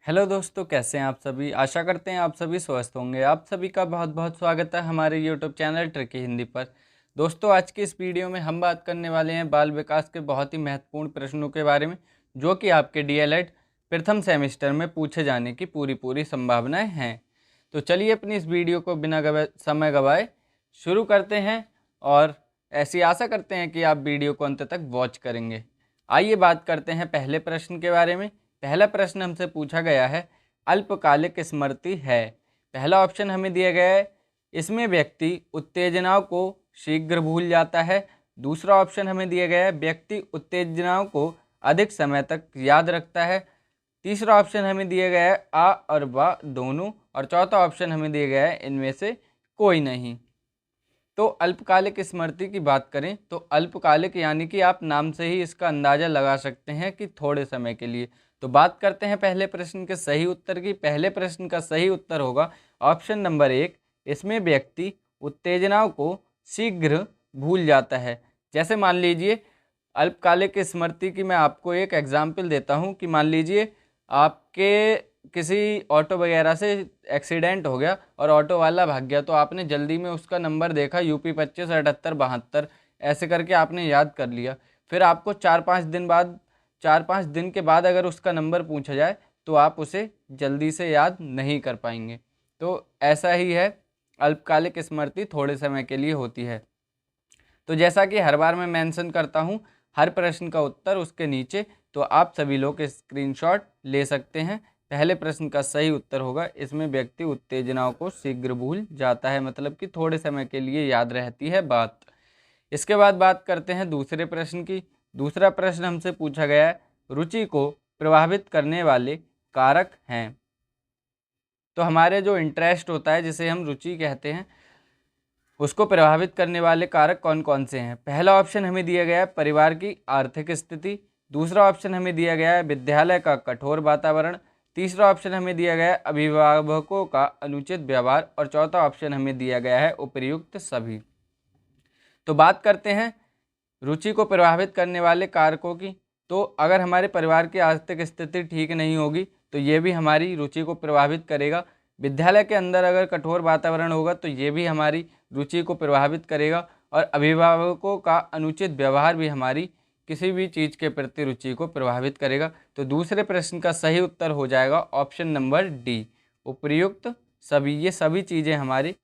Hello दोस्तों, कैसे हैं आप सभी। आशा करते हैं आप सभी स्वस्थ होंगे। आप सभी का बहुत बहुत स्वागत है हमारे यूट्यूब चैनल ट्रिकी हिंदी पर। दोस्तों, आज की इस वीडियो में हम बात करने वाले हैं बाल विकास के बहुत ही महत्वपूर्ण प्रश्नों के बारे में, जो कि आपके डीएलएड प्रथम सेमेस्टर में पूछे जाने की पूरी संभावनाएं हैं। तो चलिए अपनी इस वीडियो को बिना समय गवाए शुरू करते हैं और ऐसी आशा करते हैं कि आप वीडियो को अंत तक वॉच करेंगे। आइए बात करते हैं पहले प्रश्न के बारे में। पहला प्रश्न हमसे पूछा गया है, अल्पकालिक स्मृति है। पहला ऑप्शन हमें दिया गया है, इसमें व्यक्ति उत्तेजनाओं को शीघ्र भूल जाता है। दूसरा ऑप्शन हमें दिया गया है, व्यक्ति उत्तेजनाओं को अधिक समय तक याद रखता है। तीसरा ऑप्शन हमें दिया गया है आ और व दोनों, और चौथा ऑप्शन हमें दिया गया है इनमें से कोई नहीं। तो अल्पकालिक स्मृति की बात करें तो अल्पकालिक यानी कि आप नाम से ही इसका अंदाज़ा लगा सकते हैं कि थोड़े समय के लिए। तो बात करते हैं पहले प्रश्न के सही उत्तर की। पहले प्रश्न का सही उत्तर होगा ऑप्शन नंबर 1। इसमें व्यक्ति उत्तेजनाओं को शीघ्र भूल जाता है। जैसे मान लीजिए, अल्पकालिक स्मृति की मैं आपको एक एग्जाम्पल देता हूँ कि मान लीजिए आपके किसी ऑटो वगैरह से एक्सीडेंट हो गया और ऑटो वाला भाग गया, तो आपने जल्दी में उसका नंबर देखा यूपी 257872, ऐसे करके आपने याद कर लिया। फिर आपको 4-5 दिन के बाद अगर उसका नंबर पूछा जाए तो आप उसे जल्दी से याद नहीं कर पाएंगे। तो ऐसा ही है, अल्पकालिक स्मृति थोड़े समय के लिए होती है। तो जैसा कि हर बार मैं मेंशन करता हूँ, हर प्रश्न का उत्तर उसके नीचे, तो आप सभी लोग स्क्रीनशॉट ले सकते हैं। पहले प्रश्न का सही उत्तर होगा, इसमें व्यक्ति उत्तेजनाओं को शीघ्र भूल जाता है, मतलब कि थोड़े समय के लिए याद रहती है बात। इसके बाद बात करते हैं दूसरे प्रश्न की। दूसरा प्रश्न हमसे पूछा गया है, रुचि को प्रभावित करने वाले कारक हैं। तो हमारे जो इंटरेस्ट होता है, जिसे हम रुचि कहते हैं, उसको प्रभावित करने वाले कारक कौन कौन से हैं। पहला ऑप्शन हमें दिया गया है परिवार की आर्थिक स्थिति। दूसरा ऑप्शन हमें दिया गया है विद्यालय का कठोर वातावरण। तीसरा ऑप्शन हमें दिया गया है अभिभावकों का अनुचित व्यवहार, और चौथा ऑप्शन हमें दिया गया है उपर्युक्त सभी। तो बात करते हैं रुचि को प्रभावित करने वाले कारकों की। तो अगर हमारे परिवार की आर्थिक स्थिति ठीक नहीं होगी तो ये भी हमारी रुचि को प्रभावित करेगा। विद्यालय के अंदर अगर कठोर वातावरण होगा तो ये भी हमारी रुचि को प्रभावित करेगा। और अभिभावकों का अनुचित व्यवहार भी हमारी किसी भी चीज़ के प्रति रुचि को प्रभावित करेगा। तो दूसरे प्रश्न का सही उत्तर हो जाएगा ऑप्शन नंबर डी, उपर्युक्त सभी। ये सभी चीज़ें हमारे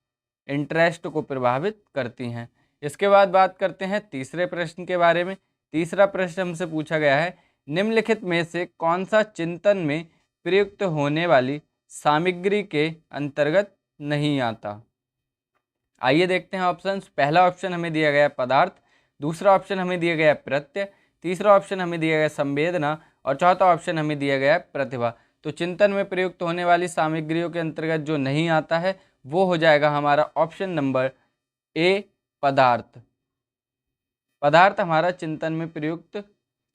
इंटरेस्ट को प्रभावित करती हैं। इसके बाद बात करते हैं तीसरे प्रश्न के बारे में। तीसरा प्रश्न हमसे पूछा गया है, निम्नलिखित में से कौन सा चिंतन में प्रयुक्त होने वाली सामग्री के अंतर्गत नहीं आता। आइए देखते हैं ऑप्शंस। पहला ऑप्शन हमें दिया गया पदार्थ। दूसरा ऑप्शन हमें दिया गया प्रत्यय। तीसरा ऑप्शन हमें दिया गया संवेदना, और चौथा ऑप्शन हमें दिया गया प्रतिभा। तो चिंतन में प्रयुक्त होने वाली सामग्रियों के अंतर्गत जो नहीं आता है वो हो जाएगा हमारा ऑप्शन नंबर ए, पदार्थ। पदार्थ हमारा चिंतन में प्रयुक्त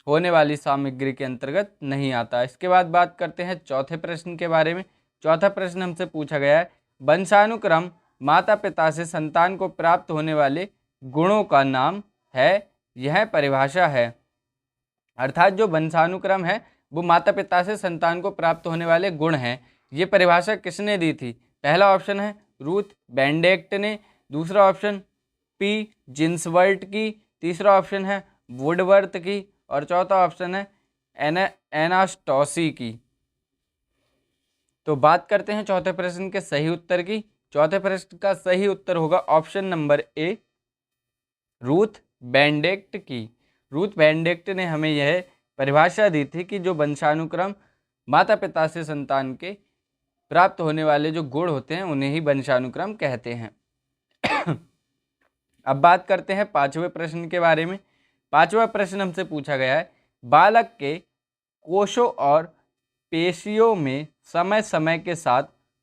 होने वाली सामग्री के अंतर्गत नहीं आता। इसके बाद बात करते हैं चौथे प्रश्न के बारे में। चौथा प्रश्न हमसे पूछा गया है, वंशानुक्रम माता पिता से संतान को प्राप्त होने वाले गुणों का नाम है। यह परिभाषा है। अर्थात जो वंशानुक्रम है वो माता पिता से संतान को प्राप्त होने वाले गुण हैं। ये परिभाषा किसने दी थी। पहला ऑप्शन है रूथ बेंडेक्ट ने। दूसरा ऑप्शन पी जिन्सवर्ट की। तीसरा ऑप्शन है वुडवर्थ की, और चौथा ऑप्शन है एनास्टॉसी की। तो बात करते हैं चौथे प्रश्न के सही उत्तर की। चौथे प्रश्न का सही उत्तर होगा ऑप्शन नंबर ए, रूथ बेंडेक्ट की। रूथ बेंडेक्ट ने हमें यह परिभाषा दी थी कि जो वंशानुक्रम माता पिता से संतान के प्राप्त होने वाले जो गुण होते हैं उन्हें ही वंशानुक्रम कहते हैं। अब बात करते हैं पांचवें प्रश्न के बारे में। पांचवा प्रश्न हमसे पूछा गया है, बालक के कोशों और पेशियों में समय समय के साथ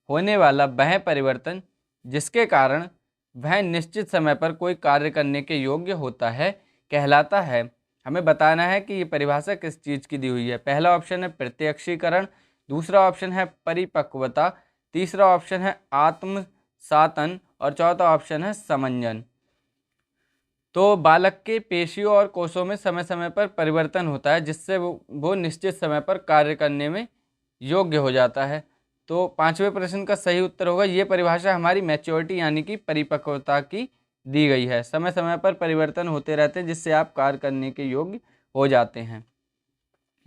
होने वाला वह परिवर्तन जिसके कारण वह निश्चित समय पर कोई कार्य करने के योग्य होता है कहलाता है। हमें बताना है कि ये परिभाषा किस चीज़ की दी हुई है। पहला ऑप्शन है प्रत्यक्षीकरण। दूसरा ऑप्शन है परिपक्वता। तीसरा ऑप्शन है आत्मसातन, और चौथा ऑप्शन है समंजन। तो बालक के पेशियों और कोशों में समय समय पर परिवर्तन होता है जिससे वो निश्चित समय पर कार्य करने में योग्य हो जाता है। तो पांचवें प्रश्न का सही उत्तर होगा, ये परिभाषा हमारी मैच्योरिटी यानी कि परिपक्वता की दी गई है। समय समय पर परिवर्तन होते रहते हैं जिससे आप कार्य करने के योग्य हो जाते हैं।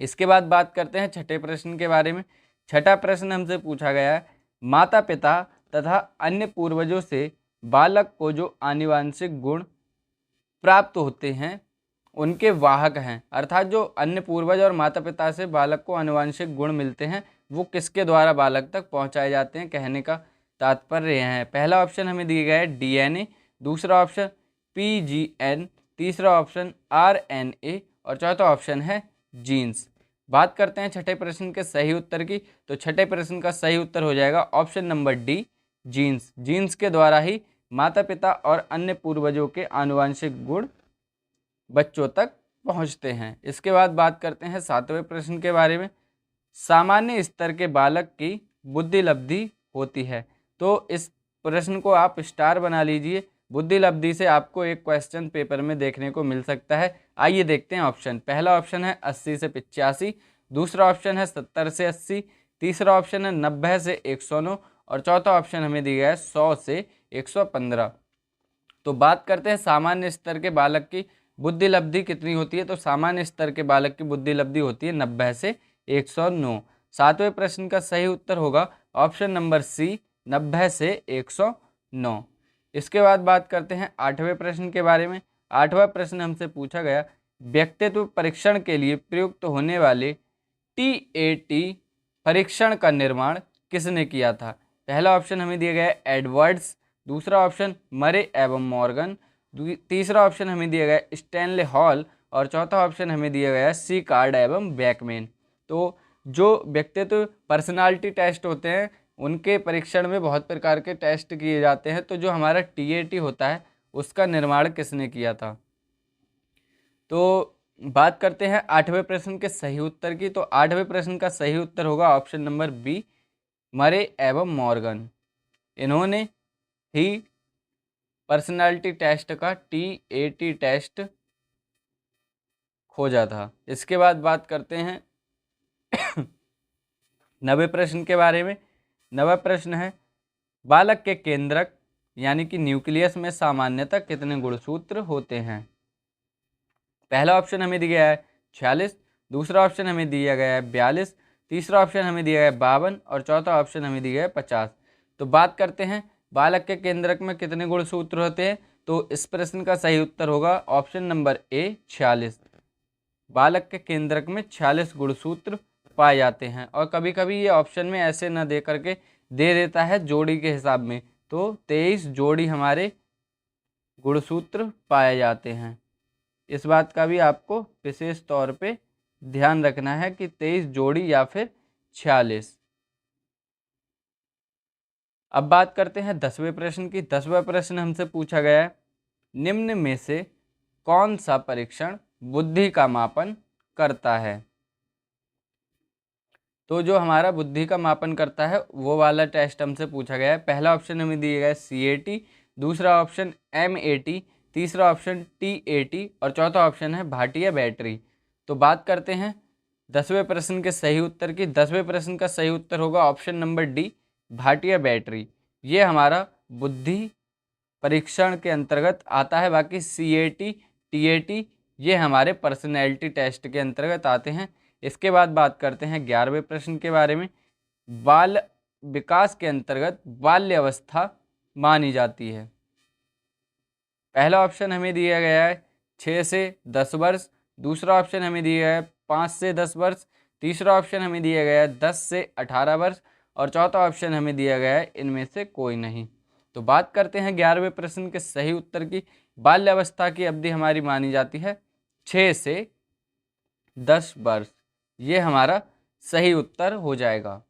इसके बाद बात करते हैं छठे प्रश्न के बारे में। छठा प्रश्न हमसे पूछा गया है, माता पिता तथा अन्य पूर्वजों से बालक को जो आनुवांशिक गुण प्राप्त होते हैं उनके वाहक हैं। अर्थात जो अन्य पूर्वज और माता पिता से बालक को आनुवांशिक गुण मिलते हैं वो किसके द्वारा बालक तक पहुंचाए जाते हैं, कहने का तात्पर्य है। पहला ऑप्शन हमें दिया गया है डीएनए, दूसरा ऑप्शन पीजीएन, तीसरा ऑप्शन आरएनए और चौथा ऑप्शन है जीन्स। बात करते हैं छठे प्रश्न के सही उत्तर की, तो छठे प्रश्न का सही उत्तर हो जाएगा option number D, genes. Genes के द्वारा ही माता पिता और अन्य पूर्वजों के आनुवांशिक गुण बच्चों तक पहुंचते हैं। इसके बाद बात करते हैं सातवें प्रश्न के बारे में। सामान्य स्तर के बालक की बुद्धि लब्धि होती है। तो इस प्रश्न को आप स्टार बना लीजिए। बुद्धि लब्धि से आपको एक क्वेश्चन पेपर में देखने को मिल सकता है। आइए देखते हैं ऑप्शन। पहला ऑप्शन है 80 से 85, दूसरा ऑप्शन है 70 से 80, तीसरा ऑप्शन है 90 से 109 और चौथा ऑप्शन हमें दिया गया है 100 से 115। तो बात करते हैं सामान्य स्तर के बालक की बुद्धि लब्धि कितनी होती है। तो सामान्य स्तर के बालक की बुद्धि लब्धि होती है 90 से 109। सातवें प्रश्न का सही उत्तर होगा ऑप्शन नंबर सी, 90 से 109। इसके बाद बात करते हैं आठवें प्रश्न के बारे में। आठवां प्रश्न हमसे पूछा गया, व्यक्तित्व परीक्षण के लिए प्रयुक्त होने वाले टीएटी परीक्षण का निर्माण किसने किया था। पहला ऑप्शन हमें दिया गया है एडवर्ड्स, दूसरा ऑप्शन मरे एवं मॉर्गन, तीसरा ऑप्शन हमें दिया गया है स्टैनले हॉल और चौथा ऑप्शन हमें दिया गया है सी कार्ड एवं बैकमैन। तो जो व्यक्तित्व पर्सनालिटी टेस्ट होते हैं उनके परीक्षण में बहुत प्रकार के टेस्ट किए जाते हैं। तो जो हमारा टीएटी होता है उसका निर्माण किसने किया था। तो बात करते हैं आठवें प्रश्न के सही उत्तर की। तो आठवें प्रश्न का सही उत्तर होगा ऑप्शन नंबर बी, मरे एवं मॉर्गन। इन्होंने ही पर्सनालिटी टेस्ट का टीएटी टेस्ट खोजा था। इसके बाद बात करते हैं नवे प्रश्न के बारे में। नवा प्रश्न है, बालक के केंद्रक यानी कि न्यूक्लियस में सामान्यतः कितने गुणसूत्र होते हैं। पहला ऑप्शन हमें दिया गया है 46, दूसरा ऑप्शन हमें दिया गया है 42, तीसरा ऑप्शन हमें दिया गया है 52 और चौथा ऑप्शन हमें दिया गया है 50। तो बात करते हैं बालक के केंद्रक में कितने गुणसूत्र होते हैं। तो इस प्रश्न का सही उत्तर होगा ऑप्शन नंबर ए, 46। बालक के केंद्रक में 46 गुणसूत्र पाए जाते हैं। और कभी कभी ये ऑप्शन में ऐसे न दे करके दे देता है जोड़ी के हिसाब में। तो 23 जोड़ी हमारे गुणसूत्र पाए जाते हैं। इस बात का भी आपको विशेष तौर पे ध्यान रखना है कि 23 जोड़ी या फिर 46। अब बात करते हैं 10वें प्रश्न की। 10वां प्रश्न हमसे पूछा गया है, निम्न में से कौन सा परीक्षण बुद्धि का मापन करता है। तो जो हमारा बुद्धि का मापन करता है वो वाला टेस्ट हमसे पूछा गया है। पहला ऑप्शन हमें दिया गया है CAT, दूसरा ऑप्शन MAT, तीसरा ऑप्शन TAT और चौथा ऑप्शन है भाटिया बैटरी। तो बात करते हैं 10वें प्रश्न के सही उत्तर की। 10वें प्रश्न का सही उत्तर होगा option number D, Bhatia battery. ये हमारा बुद्धि परीक्षण के अंतर्गत आता है। बाकी CAT, TAT ये हमारे पर्सनैलिटी टेस्ट के अंतर्गत आते हैं। इसके बाद बात करते हैं 11वें प्रश्न के बारे में। बाल विकास के अंतर्गत बाल्य अवस्था मानी जाती है। पहला ऑप्शन हमें दिया गया है 6 से 10 वर्ष, दूसरा ऑप्शन हमें दिया गया है 5 से 10 वर्ष, तीसरा ऑप्शन हमें दिया गया है 10 से 18 वर्ष और चौथा ऑप्शन हमें दिया गया है इनमें से कोई नहीं। तो बात करते हैं 11वें प्रश्न के सही उत्तर की। बाल्यावस्था की अवधि हमारी मानी जाती है 6 से 10 वर्ष। ये हमारा सही उत्तर हो जाएगा।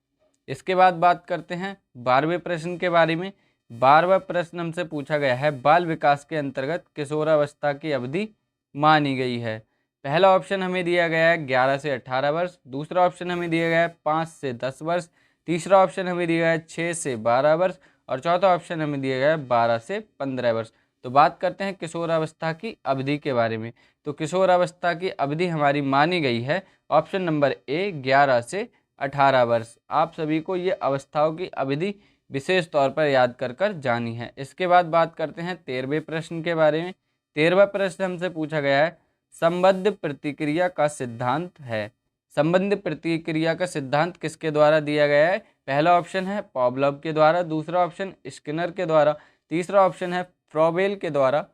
इसके बाद बात करते हैं 12वें प्रश्न के बारे में। 12वां प्रश्न हमसे पूछा गया है, बाल विकास के अंतर्गत किशोरावस्था की अवधि मानी गई है। पहला ऑप्शन हमें दिया गया है 11 से 18 वर्ष, दूसरा ऑप्शन हमें दिया गया है 5 से 10 वर्ष, तीसरा ऑप्शन हमें दिया गया है 6 से 12 वर्ष और चौथा ऑप्शन हमें दिया गया है 12 से 15 वर्ष। तो बात करते हैं किशोरावस्था की अवधि के बारे में। तो किशोरावस्था की अवधि हमारी मानी गई है ऑप्शन नंबर ए, 11 से 18 वर्ष। आप सभी को ये अवस्थाओं की अवधि विशेष तौर पर याद कर कर जानी है। इसके बाद बात करते हैं 13वें प्रश्न के बारे में। 13वां प्रश्न हमसे पूछा गया है, संबद्ध प्रतिक्रिया का सिद्धांत है। संबद्ध प्रतिक्रिया का सिद्धांत किसके द्वारा दिया गया है? पहला ऑप्शन है पॉवलोव के द्वारा, दूसरा ऑप्शन स्किनर के द्वारा, तीसरा ऑप्शन है फ्रोबेल के द्वारा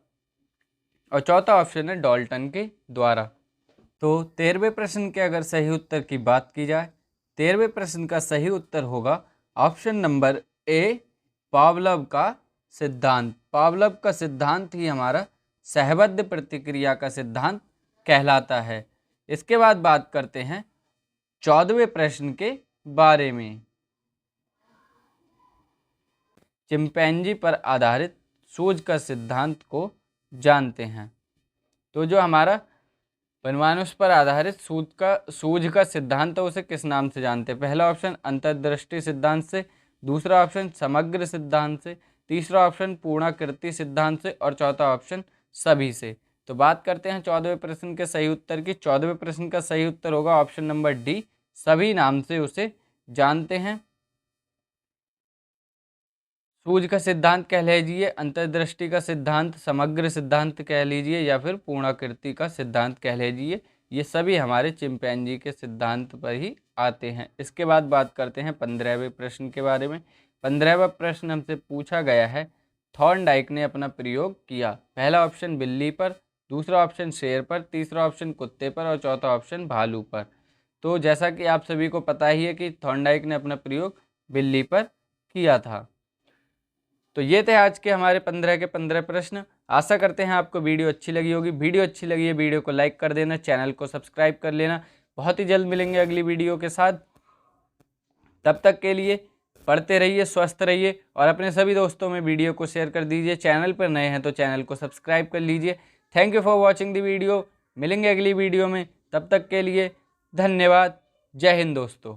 और चौथा ऑप्शन है डाल्टन के द्वारा। तो 13वें प्रश्न के अगर सही उत्तर की बात की जाए, 13वें प्रश्न का सही उत्तर होगा ऑप्शन नंबर ए, पावलोव का सिद्धांत। पावलोव का सिद्धांत ही हमारा सहबद्ध प्रतिक्रिया का सिद्धांत कहलाता है। इसके बाद बात करते हैं 14वें प्रश्न के बारे में। चिंपैंजी पर आधारित सूझ का सिद्धांत को जानते हैं। तो जो हमारा वनमानुष पर आधारित सूझ का सिद्धांत है उसे किस नाम से जानते हैं? पहला ऑप्शन अंतर्दृष्टि सिद्धांत से, दूसरा ऑप्शन समग्र सिद्धांत से, तीसरा ऑप्शन पूर्णाकृति सिद्धांत से और चौथा ऑप्शन सभी से। तो बात करते हैं 14वें प्रश्न के सही उत्तर की। 14वें प्रश्न का सही उत्तर होगा ऑप्शन नंबर डी, सभी नाम से उसे जानते हैं। सूझ का सिद्धांत कह लीजिए, अंतर्दृष्टि का सिद्धांत, समग्र सिद्धांत कह लीजिए या फिर पूर्णाकृति का सिद्धांत कह लीजिए, ये सभी हमारे चिंपैंजी के सिद्धांत पर ही आते हैं। इसके बाद बात करते हैं 15वें प्रश्न के बारे में। 15वां प्रश्न हमसे पूछा गया है, थॉर्नडाइक ने अपना प्रयोग किया। पहला ऑप्शन बिल्ली पर, दूसरा ऑप्शन शेर पर, तीसरा ऑप्शन कुत्ते पर और चौथा ऑप्शन भालू पर। तो जैसा कि आप सभी को पता ही है कि थॉर्नडाइक ने अपना प्रयोग बिल्ली पर किया था। तो ये थे आज के हमारे 15 के 15 प्रश्न। आशा करते हैं आपको वीडियो अच्छी लगी होगी। वीडियो अच्छी लगी है वीडियो को लाइक कर देना, चैनल को सब्सक्राइब कर लेना। बहुत ही जल्द मिलेंगे अगली वीडियो के साथ। तब तक के लिए पढ़ते रहिए, स्वस्थ रहिए और अपने सभी दोस्तों में वीडियो को शेयर कर दीजिए। चैनल पर नए हैं तो चैनल को सब्सक्राइब कर लीजिए। Thank you for watching the video. मिलेंगे अगली वीडियो में, तब तक के लिए धन्यवाद। जय हिंद दोस्तों।